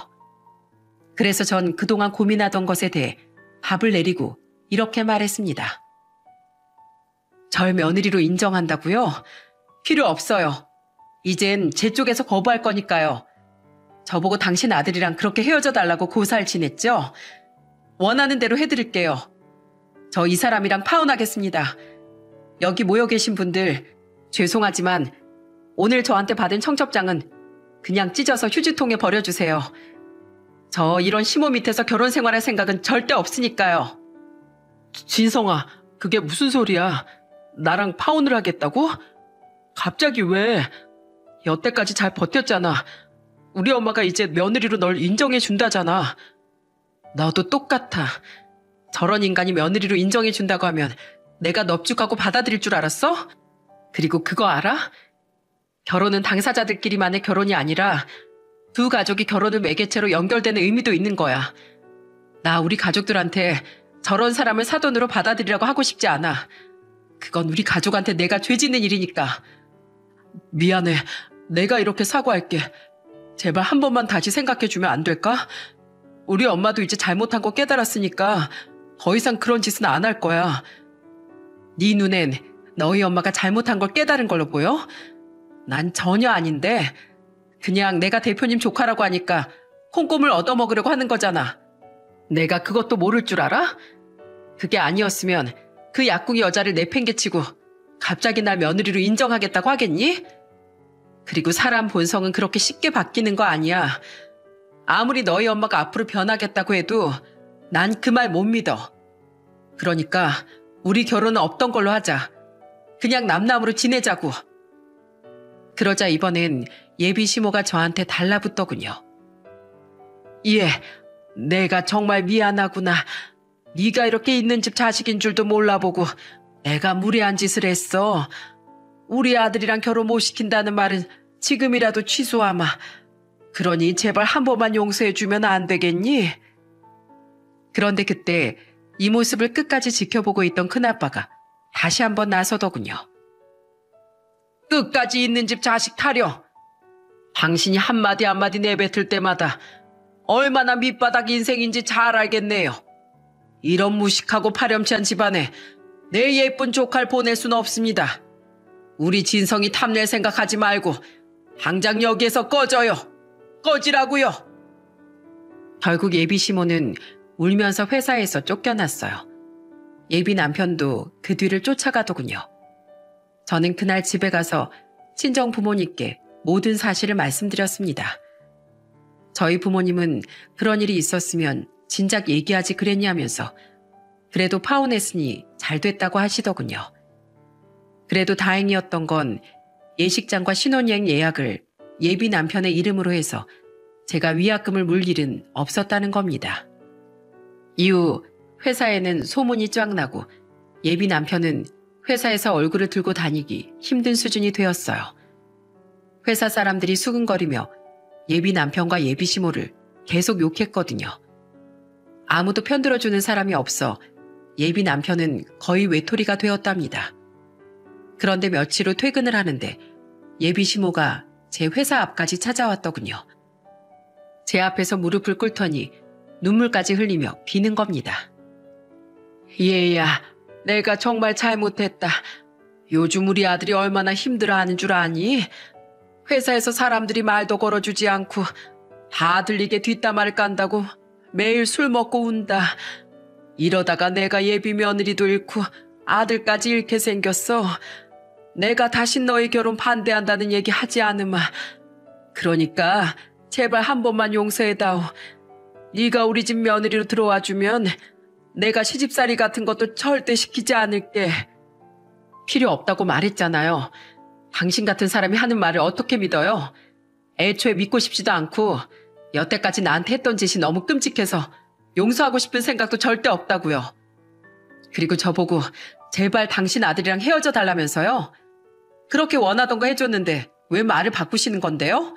그래서 전 그동안 고민하던 것에 대해 답을 내리고 이렇게 말했습니다. 절 며느리로 인정한다고요? 필요 없어요. 이젠 제 쪽에서 거부할 거니까요. 저보고 당신 아들이랑 그렇게 헤어져 달라고 고사를 지냈죠? 원하는 대로 해드릴게요. 저 이 사람이랑 파혼하겠습니다. 여기 모여 계신 분들 죄송하지만 오늘 저한테 받은 청첩장은 그냥 찢어서 휴지통에 버려주세요. 저 이런 시모 밑에서 결혼 생활할 생각은 절대 없으니까요. 진성아, 그게 무슨 소리야? 나랑 파혼을 하겠다고? 갑자기 왜? 여태까지 잘 버텼잖아. 우리 엄마가 이제 며느리로 널 인정해 준다잖아. 너도 똑같아. 저런 인간이 며느리로 인정해 준다고 하면 내가 넙죽하고 받아들일 줄 알았어? 그리고 그거 알아? 결혼은 당사자들끼리만의 결혼이 아니라 두 가족이 결혼을 매개체로 연결되는 의미도 있는 거야. 나 우리 가족들한테 저런 사람을 사돈으로 받아들이라고 하고 싶지 않아. 그건 우리 가족한테 내가 죄 짓는 일이니까. 미안해. 내가 이렇게 사과할게. 제발 한 번만 다시 생각해주면 안 될까? 우리 엄마도 이제 잘못한 거 깨달았으니까 더 이상 그런 짓은 안 할 거야. 네 눈엔 너희 엄마가 잘못한 걸 깨달은 걸로 보여? 난 전혀 아닌데 그냥 내가 대표님 조카라고 하니까 콩고물 얻어먹으려고 하는 거잖아. 내가 그것도 모를 줄 알아? 그게 아니었으면 그 약궁이 여자를 내팽개치고 갑자기 날 며느리로 인정하겠다고 하겠니? 그리고 사람 본성은 그렇게 쉽게 바뀌는 거 아니야. 아무리 너희 엄마가 앞으로 변하겠다고 해도 난 그 말 못 믿어. 그러니까 우리 결혼은 없던 걸로 하자. 그냥 남남으로 지내자고. 그러자 이번엔 예비 시모가 저한테 달라붙더군요. 예, 내가 정말 미안하구나. 네가 이렇게 있는 집 자식인 줄도 몰라보고 내가 무례한 짓을 했어. 우리 아들이랑 결혼 못 시킨다는 말은 지금이라도 취소하마. 그러니 제발 한 번만 용서해주면 안 되겠니? 그런데 그때 이 모습을 끝까지 지켜보고 있던 큰아빠가 다시 한번 나서더군요. 끝까지 있는 집 자식 타령. 당신이 한마디 한마디 내뱉을 때마다 얼마나 밑바닥 인생인지 잘 알겠네요. 이런 무식하고 파렴치한 집안에 내 예쁜 조카를 보낼 수는 없습니다. 우리 진성이 탐낼 생각하지 말고 당장 여기에서 꺼져요. 꺼지라고요. 결국 예비 시모는 울면서 회사에서 쫓겨났어요. 예비 남편도 그 뒤를 쫓아가더군요. 저는 그날 집에 가서 친정 부모님께 모든 사실을 말씀드렸습니다. 저희 부모님은 그런 일이 있었으면 진작 얘기하지 그랬냐면서 그래도 파혼했으니 잘 됐다고 하시더군요. 그래도 다행이었던 건 예식장과 신혼여행 예약을 예비 남편의 이름으로 해서 제가 위약금을 물 일은 없었다는 겁니다. 이후 회사에는 소문이 쫙 나고 예비 남편은 회사에서 얼굴을 들고 다니기 힘든 수준이 되었어요. 회사 사람들이 수근거리며 예비 남편과 예비 시모를 계속 욕했거든요. 아무도 편들어주는 사람이 없어 예비 남편은 거의 외톨이가 되었답니다. 그런데 며칠 후 퇴근을 하는데 예비 시모가 제 회사 앞까지 찾아왔더군요. 제 앞에서 무릎을 꿇더니 눈물까지 흘리며 비는 겁니다. 얘야, 내가 정말 잘못했다. 요즘 우리 아들이 얼마나 힘들어하는 줄 아니? 회사에서 사람들이 말도 걸어주지 않고 다 들리게 뒷담화를 깐다고 매일 술 먹고 운다. 이러다가 내가 예비 며느리도 잃고 아들까지 잃게 생겼어. 내가 다시 너희 결혼 반대한다는 얘기 하지 않으마. 그러니까 제발 한 번만 용서해다오. 네가 우리 집 며느리로 들어와주면 내가 시집살이 같은 것도 절대 시키지 않을게. 필요 없다고 말했잖아요. 당신 같은 사람이 하는 말을 어떻게 믿어요? 애초에 믿고 싶지도 않고 여태까지 나한테 했던 짓이 너무 끔찍해서 용서하고 싶은 생각도 절대 없다고요. 그리고 저보고 제발 당신 아들이랑 헤어져 달라면서요? 그렇게 원하던 거 해줬는데 왜 말을 바꾸시는 건데요?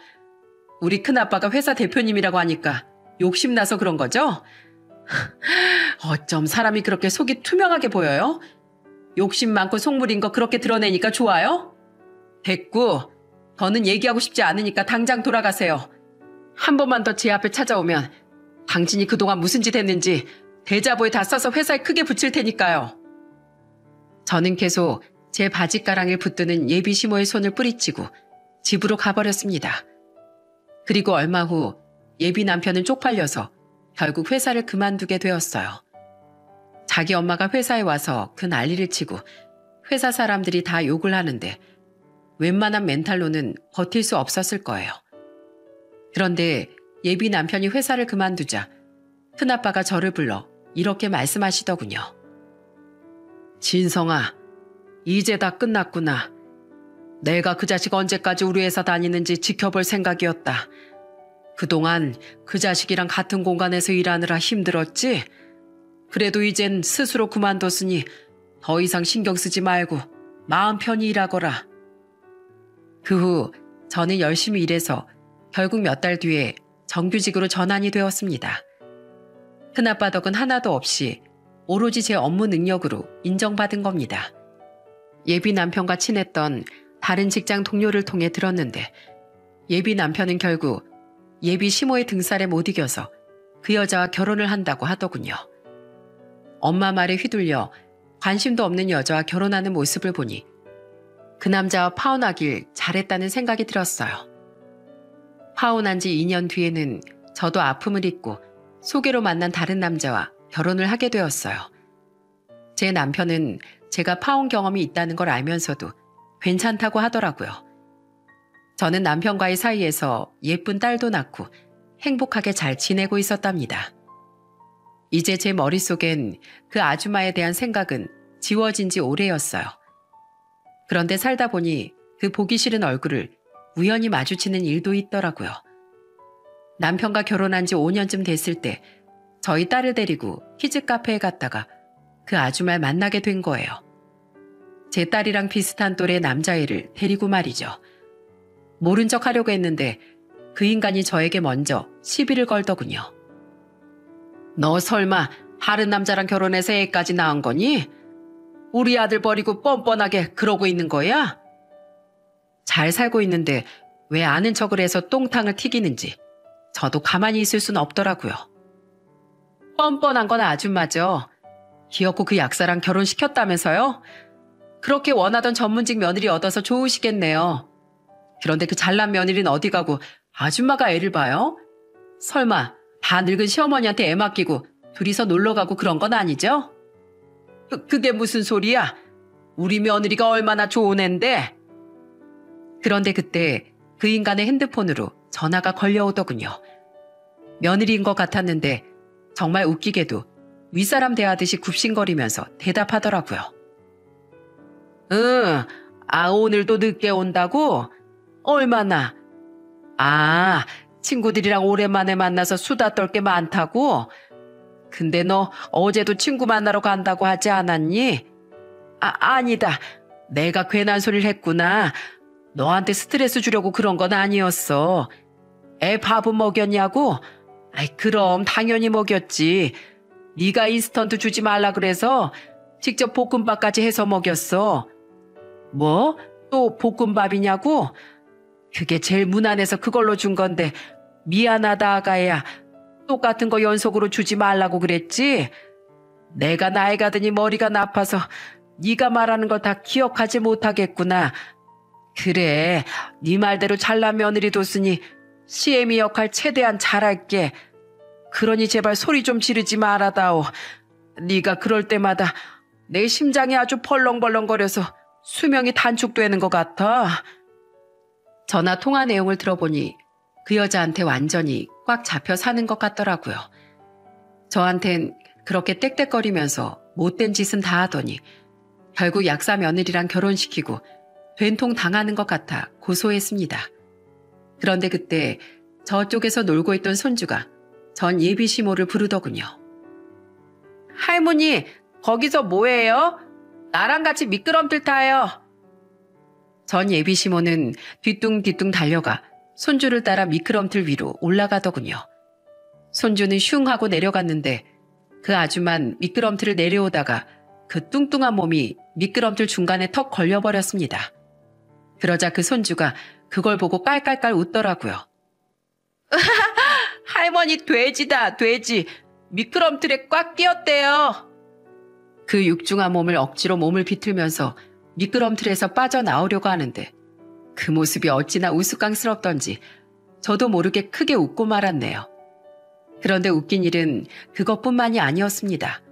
우리 큰아빠가 회사 대표님이라고 하니까 욕심나서 그런 거죠? 어쩜 사람이 그렇게 속이 투명하게 보여요? 욕심 많고 속물인 거 그렇게 드러내니까 좋아요? 됐고, 더는 얘기하고 싶지 않으니까 당장 돌아가세요. 한 번만 더 제 앞에 찾아오면 당신이 그동안 무슨 짓 했는지 대자보에 다 써서 회사에 크게 붙일 테니까요. 저는 계속 제 바짓가랑을 붙드는 예비 시모의 손을 뿌리치고 집으로 가버렸습니다. 그리고 얼마 후 예비 남편은 쪽팔려서 결국 회사를 그만두게 되었어요. 자기 엄마가 회사에 와서 그 난리를 치고 회사 사람들이 다 욕을 하는데 웬만한 멘탈로는 버틸 수 없었을 거예요. 그런데 예비 남편이 회사를 그만두자 큰아빠가 저를 불러 이렇게 말씀하시더군요. 진성아, 이제 다 끝났구나. 내가 그 자식 언제까지 우리 회사 다니는지 지켜볼 생각이었다. 그동안 그 자식이랑 같은 공간에서 일하느라 힘들었지? 그래도 이젠 스스로 그만뒀으니 더 이상 신경 쓰지 말고 마음 편히 일하거라. 그 후 저는 열심히 일해서 결국 몇 달 뒤에 정규직으로 전환이 되었습니다. 큰아빠 덕은 하나도 없이 오로지 제 업무 능력으로 인정받은 겁니다. 예비 남편과 친했던 다른 직장 동료를 통해 들었는데 예비 남편은 결국 예비 시모의 등살에 못 이겨서 그 여자와 결혼을 한다고 하더군요. 엄마 말에 휘둘려 관심도 없는 여자와 결혼하는 모습을 보니 그 남자와 파혼하길 잘했다는 생각이 들었어요. 파혼한 지 2년 뒤에는 저도 아픔을 잊고 소개로 만난 다른 남자와 결혼을 하게 되었어요. 제 남편은 제가 파혼 경험이 있다는 걸 알면서도 괜찮다고 하더라고요. 저는 남편과의 사이에서 예쁜 딸도 낳고 행복하게 잘 지내고 있었답니다. 이제 제 머릿속엔 그 아줌마에 대한 생각은 지워진 지 오래였어요. 그런데 살다 보니 그 보기 싫은 얼굴을 우연히 마주치는 일도 있더라고요. 남편과 결혼한 지 5년쯤 됐을 때 저희 딸을 데리고 키즈 카페에 갔다가 그 아줌마를 만나게 된 거예요. 제 딸이랑 비슷한 또래 남자애를 데리고 말이죠. 모른 척 하려고 했는데 그 인간이 저에게 먼저 시비를 걸더군요. 너 설마 다른 남자랑 결혼해서 애까지 낳은 거니? 우리 아들 버리고 뻔뻔하게 그러고 있는 거야? 잘 살고 있는데 왜 아는 척을 해서 똥탕을 튀기는지 저도 가만히 있을 순 없더라고요. 뻔뻔한 건 아줌마죠. 기어코 그 약사랑 결혼시켰다면서요? 그렇게 원하던 전문직 며느리 얻어서 좋으시겠네요. 그런데 그 잘난 며느리는 어디 가고 아줌마가 애를 봐요? 설마 다 늙은 시어머니한테 애 맡기고 둘이서 놀러가고 그런 건 아니죠? 그게 무슨 소리야? 우리 며느리가 얼마나 좋은 앤데? 그런데 그때 그 인간의 핸드폰으로 전화가 걸려오더군요. 며느리인 것 같았는데 정말 웃기게도 윗사람 대하듯이 굽신거리면서 대답하더라고요. 응, 오늘도 늦게 온다고? 얼마나? 친구들이랑 오랜만에 만나서 수다 떨 게 많다고? 근데 너 어제도 친구 만나러 간다고 하지 않았니? 아니다. 내가 괜한 소리를 했구나. 너한테 스트레스 주려고 그런 건 아니었어. 애 밥은 먹였냐고? 그럼 당연히 먹였지. 네가 인스턴트 주지 말라 그래서 직접 볶음밥까지 해서 먹였어. 뭐? 또 볶음밥이냐고? 그게 제일 무난해서 그걸로 준 건데 미안하다 아가야. 똑같은 거 연속으로 주지 말라고 그랬지? 내가 나이가 드니 머리가 나빠서 네가 말하는 걸 다 기억하지 못하겠구나. 그래, 네 말대로 잘난 며느리 뒀으니 시애미 역할 최대한 잘할게. 그러니 제발 소리 좀 지르지 말아다오. 네가 그럴 때마다 내 심장이 아주 벌렁벌렁거려서 수명이 단축되는 것 같아. 전화 통화 내용을 들어보니 그 여자한테 완전히 꽉 잡혀 사는 것 같더라고요. 저한텐 그렇게 떽떽거리면서 못된 짓은 다 하더니 결국 약사 며느리랑 결혼시키고 된통 당하는 것 같아 고소했습니다. 그런데 그때 저쪽에서 놀고 있던 손주가 전 예비시모를 부르더군요. 할머니, 거기서 뭐해요? 나랑 같이 미끄럼틀 타요. 전 예비시모는 뒤뚱뒤뚱 달려가 손주를 따라 미끄럼틀 위로 올라가더군요. 손주는 슝 하고 내려갔는데 그 아줌만 미끄럼틀을 내려오다가 그 뚱뚱한 몸이 미끄럼틀 중간에 턱 걸려버렸습니다. 그러자 그 손주가 그걸 보고 깔깔깔 웃더라고요. 할머니 돼지다, 돼지. 미끄럼틀에 꽉 끼었대요. 그 육중한 몸을 억지로 몸을 비틀면서 미끄럼틀에서 빠져나오려고 하는데 그 모습이 어찌나 우스꽝스럽던지 저도 모르게 크게 웃고 말았네요. 그런데 웃긴 일은 그것뿐만이 아니었습니다.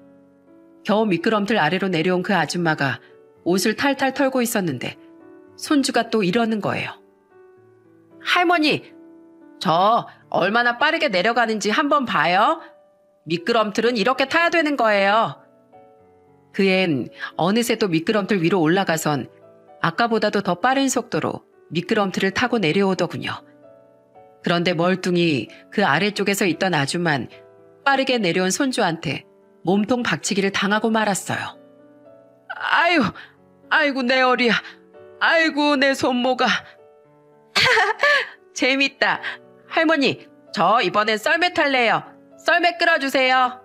겨우 미끄럼틀 아래로 내려온 그 아줌마가 옷을 탈탈 털고 있었는데 손주가 또 이러는 거예요. 할머니, 저 얼마나 빠르게 내려가는지 한번 봐요. 미끄럼틀은 이렇게 타야 되는 거예요. 그 앤 어느새 또 미끄럼틀 위로 올라가선 아까보다도 더 빠른 속도로 미끄럼틀을 타고 내려오더군요. 그런데 멀뚱히 그 아래쪽에서 있던 아줌만 빠르게 내려온 손주한테 몸통 박치기를 당하고 말았어요. 아이고 내 어리야. 아이고 내 손모가. 재밌다. 할머니, 저 이번엔 썰매 탈래요. 썰매 끌어주세요.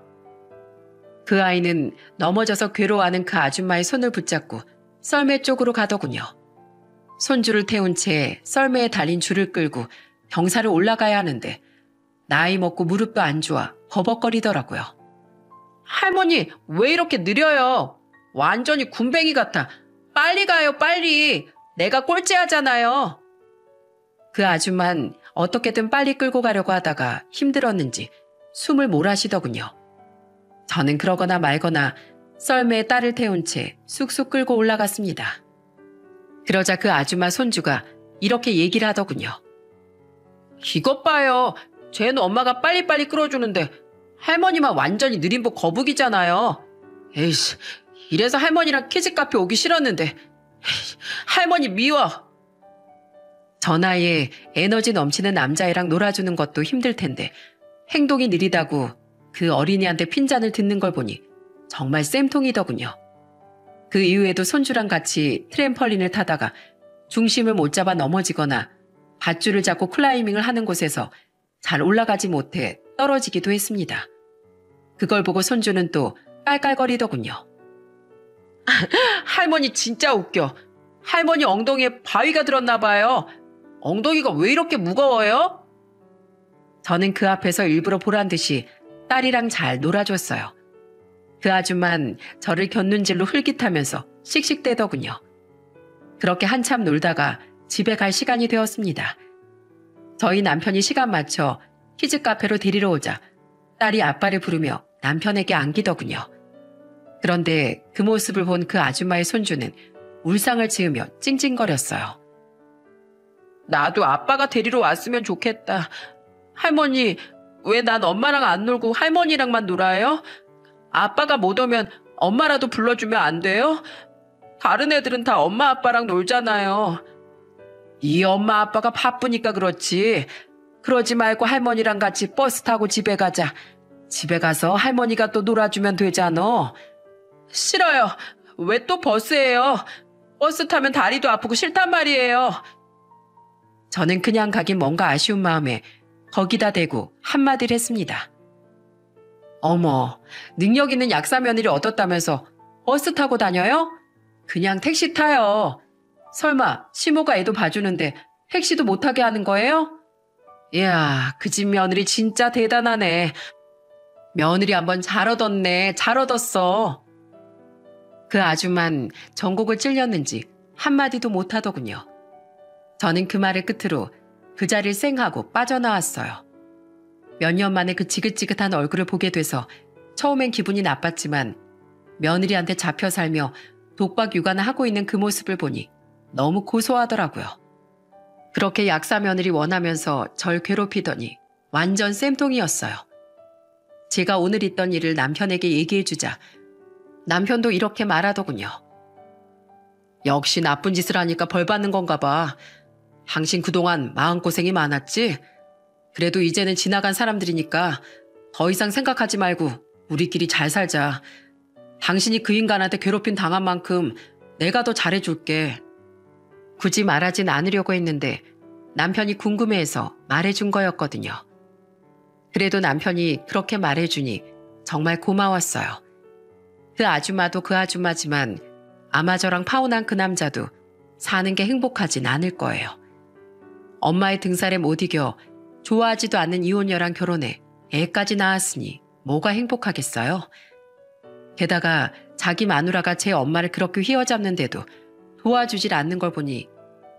그 아이는 넘어져서 괴로워하는 그 아줌마의 손을 붙잡고 썰매 쪽으로 가더군요. 손주를 태운 채 썰매에 달린 줄을 끌고 경사를 올라가야 하는데 나이 먹고 무릎도 안 좋아 버벅거리더라고요. 할머니, 왜 이렇게 느려요? 완전히 군뱅이 같아. 빨리 가요, 빨리. 내가 꼴찌하잖아요. 그 아줌만 어떻게든 빨리 끌고 가려고 하다가 힘들었는지 숨을 몰아쉬더군요. 저는 그러거나 말거나 썰매에 딸을 태운 채 쑥쑥 끌고 올라갔습니다. 그러자 그 아줌마 손주가 이렇게 얘기를 하더군요. 이것 봐요. 쟤는 엄마가 빨리빨리 끌어주는데 할머니만 완전히 느림보 거북이잖아요. 에이씨, 이래서 할머니랑 키즈카페 오기 싫었는데 에이, 할머니 미워. 저 나이에 에너지 넘치는 남자애랑 놀아주는 것도 힘들 텐데 행동이 느리다고 그 어린이한테 핀잔을 듣는 걸 보니 정말 쌤통이더군요. 그 이후에도 손주랑 같이 트램펄린을 타다가 중심을 못 잡아 넘어지거나 밧줄을 잡고 클라이밍을 하는 곳에서 잘 올라가지 못해 떨어지기도 했습니다. 그걸 보고 손주는 또 깔깔거리더군요. 할머니 진짜 웃겨. 할머니 엉덩이에 바위가 들었나 봐요. 엉덩이가 왜 이렇게 무거워요? 저는 그 앞에서 일부러 보란 듯이 딸이랑 잘 놀아줬어요. 그 아줌만 저를 곁눈질로 흘깃하면서 씩씩대더군요. 그렇게 한참 놀다가 집에 갈 시간이 되었습니다. 저희 남편이 시간 맞춰 키즈카페로 데리러 오자 딸이 아빠를 부르며 남편에게 안기더군요. 그런데 그 모습을 본 그 아줌마의 손주는 울상을 지으며 찡찡거렸어요. 나도 아빠가 데리러 왔으면 좋겠다. 할머니, 왜 난 엄마랑 안 놀고 할머니랑만 놀아요? 아빠가 못 오면 엄마라도 불러주면 안 돼요? 다른 애들은 다 엄마 아빠랑 놀잖아요. 이 엄마 아빠가 바쁘니까 그렇지. 그러지 말고 할머니랑 같이 버스 타고 집에 가자. 집에 가서 할머니가 또 놀아주면 되잖아. 싫어요. 왜 또 버스예요? 버스 타면 다리도 아프고 싫단 말이에요. 저는 그냥 가긴 뭔가 아쉬운 마음에 거기다 대고 한마디를 했습니다. 어머, 능력 있는 약사 며느리 얻었다면서 버스 타고 다녀요? 그냥 택시 타요. 설마 시모가 애도 봐주는데 택시도 못 타게 하는 거예요? 이야, 그 집 며느리 진짜 대단하네. 며느리 한번 잘 얻었네. 잘 얻었어. 그 아줌만 전곡을 찔렸는지 한마디도 못하더군요. 저는 그 말을 끝으로 그 자리를 쌩하고 빠져나왔어요. 몇 년 만에 그 지긋지긋한 얼굴을 보게 돼서 처음엔 기분이 나빴지만 며느리한테 잡혀 살며 독박 육아나 하고 있는 그 모습을 보니 너무 고소하더라고요. 그렇게 약사 며느리 원하면서 절 괴롭히더니 완전 쌤통이었어요. 제가 오늘 있던 일을 남편에게 얘기해주자 남편도 이렇게 말하더군요. 역시 나쁜 짓을 하니까 벌 받는 건가 봐. 당신 그동안 마음고생이 많았지? 그래도 이제는 지나간 사람들이니까 더 이상 생각하지 말고 우리끼리 잘 살자. 당신이 그 인간한테 괴롭힘 당한 만큼 내가 더 잘해줄게. 굳이 말하진 않으려고 했는데 남편이 궁금해해서 말해준 거였거든요. 그래도 남편이 그렇게 말해주니 정말 고마웠어요. 그 아줌마도 그 아줌마지만 아마 저랑 파혼한 그 남자도 사는 게 행복하진 않을 거예요. 엄마의 등살에 못 이겨 좋아하지도 않는 이혼녀랑 결혼해 애까지 낳았으니 뭐가 행복하겠어요? 게다가 자기 마누라가 제 엄마를 그렇게 휘어잡는데도 도와주질 않는 걸 보니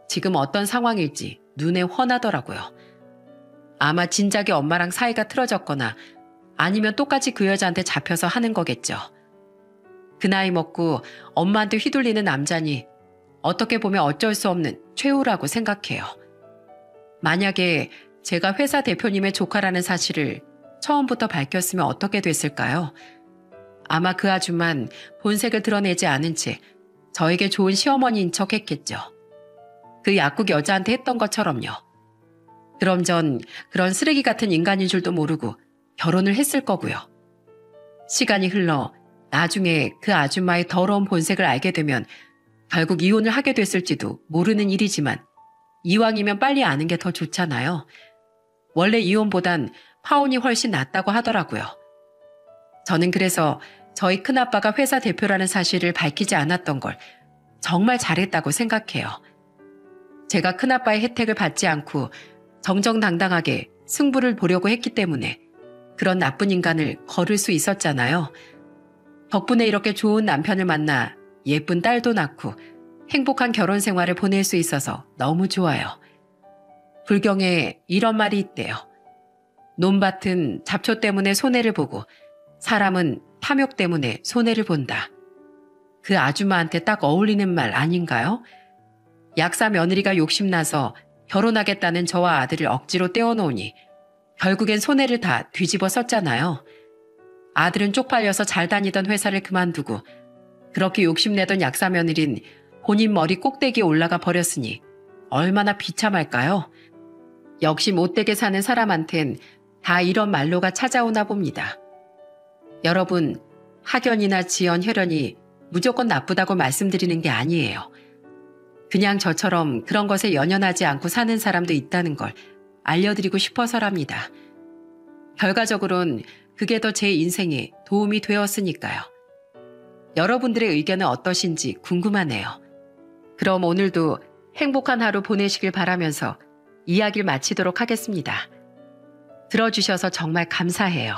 지금 어떤 상황일지 눈에 훤하더라고요. 아마 진작에 엄마랑 사이가 틀어졌거나 아니면 똑같이 그 여자한테 잡혀서 하는 거겠죠. 그 나이 먹고 엄마한테 휘둘리는 남자니 어떻게 보면 어쩔 수 없는 최후라고 생각해요. 만약에 제가 회사 대표님의 조카라는 사실을 처음부터 밝혔으면 어떻게 됐을까요? 아마 그 아줌만 본색을 드러내지 않은 채 저에게 좋은 시어머니인 척 했겠죠. 그 약국 여자한테 했던 것처럼요. 그럼 전 그런 쓰레기 같은 인간인 줄도 모르고 결혼을 했을 거고요. 시간이 흘러 나중에 그 아줌마의 더러운 본색을 알게 되면 결국 이혼을 하게 됐을지도 모르는 일이지만 이왕이면 빨리 아는 게 더 좋잖아요. 원래 이혼보단 파혼이 훨씬 낫다고 하더라고요. 저는 그래서 저희 큰아빠가 회사 대표라는 사실을 밝히지 않았던 걸 정말 잘했다고 생각해요. 제가 큰아빠의 혜택을 받지 않고 정정당당하게 승부를 보려고 했기 때문에 그런 나쁜 인간을 거를 수 있었잖아요. 덕분에 이렇게 좋은 남편을 만나 예쁜 딸도 낳고 행복한 결혼 생활을 보낼 수 있어서 너무 좋아요. 불경에 이런 말이 있대요. 논밭은 잡초 때문에 손해를 보고 사람은 탐욕 때문에 손해를 본다. 그 아줌마한테 딱 어울리는 말 아닌가요? 약사 며느리가 욕심나서 결혼하겠다는 저와 아들을 억지로 떼어놓으니 결국엔 손해를 다 뒤집어 썼잖아요. 아들은 쪽팔려서 잘 다니던 회사를 그만두고 그렇게 욕심내던 약사 며느린 본인 머리 꼭대기에 올라가 버렸으니 얼마나 비참할까요? 역시 못되게 사는 사람한텐 다 이런 말로가 찾아오나 봅니다. 여러분, 학연이나 지연, 혈연이 무조건 나쁘다고 말씀드리는 게 아니에요. 그냥 저처럼 그런 것에 연연하지 않고 사는 사람도 있다는 걸 알려드리고 싶어서랍니다. 결과적으론 그게 더 제 인생에 도움이 되었으니까요. 여러분들의 의견은 어떠신지 궁금하네요. 그럼 오늘도 행복한 하루 보내시길 바라면서 이야기를 마치도록 하겠습니다. 들어주셔서 정말 감사해요.